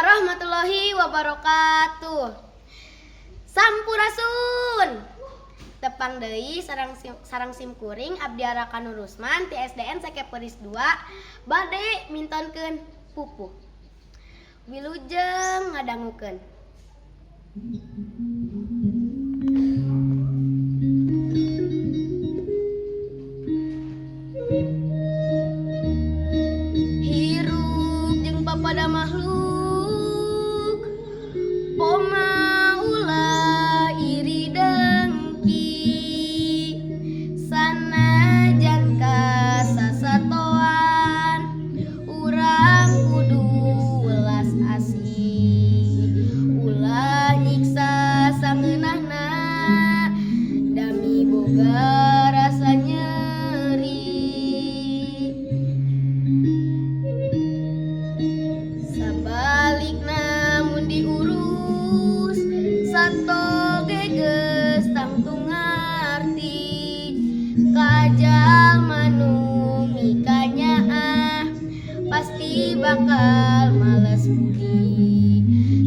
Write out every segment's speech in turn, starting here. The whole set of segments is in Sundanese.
warahmatullahi wabarakatuh. Sampurasun. Tepang deui sareng simkuring abdi Araka Nur Rusman ti SDN Sekeperis 2 bade mintonkeun pupuh. Wilujeng ngadangukeun. Hirup jeung papada makhluk poma ulah iri dengki sanajan kasasatoan urang kudu welas asih ulah nyiksa sangeunahna dami boga rasa nyeri sabalikna mun diurus sato geus tangtung ngarti kajal manu mikanya pasti bakal males budi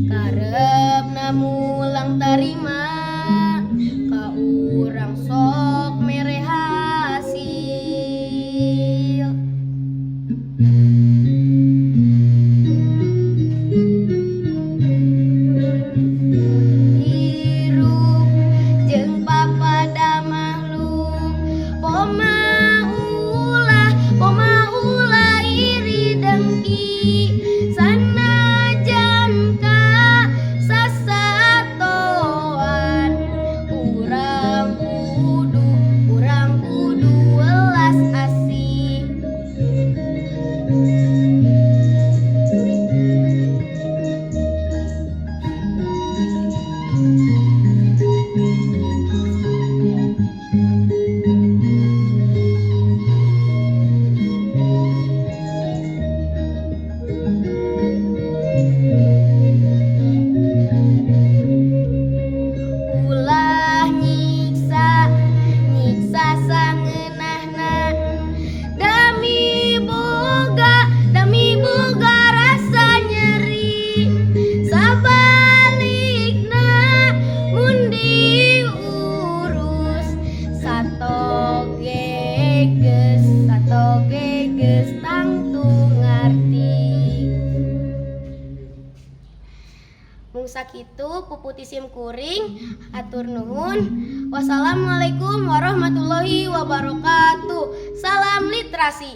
karebna mulang tarima ka urang sok mere hasil. Hirup jeung papada makhluk poma ulah iri dengki sanajan kasasatoan urang kudu welas asih ulah nyiksa sangeunahna dami boga rasa nyeri sabalikna mun diurus sato geus tangtung ngarti. Mung sakitu puputi simkuring atur nuhun. Wassalamualaikum warahmatullahi wabarakatuh. Salam literasi.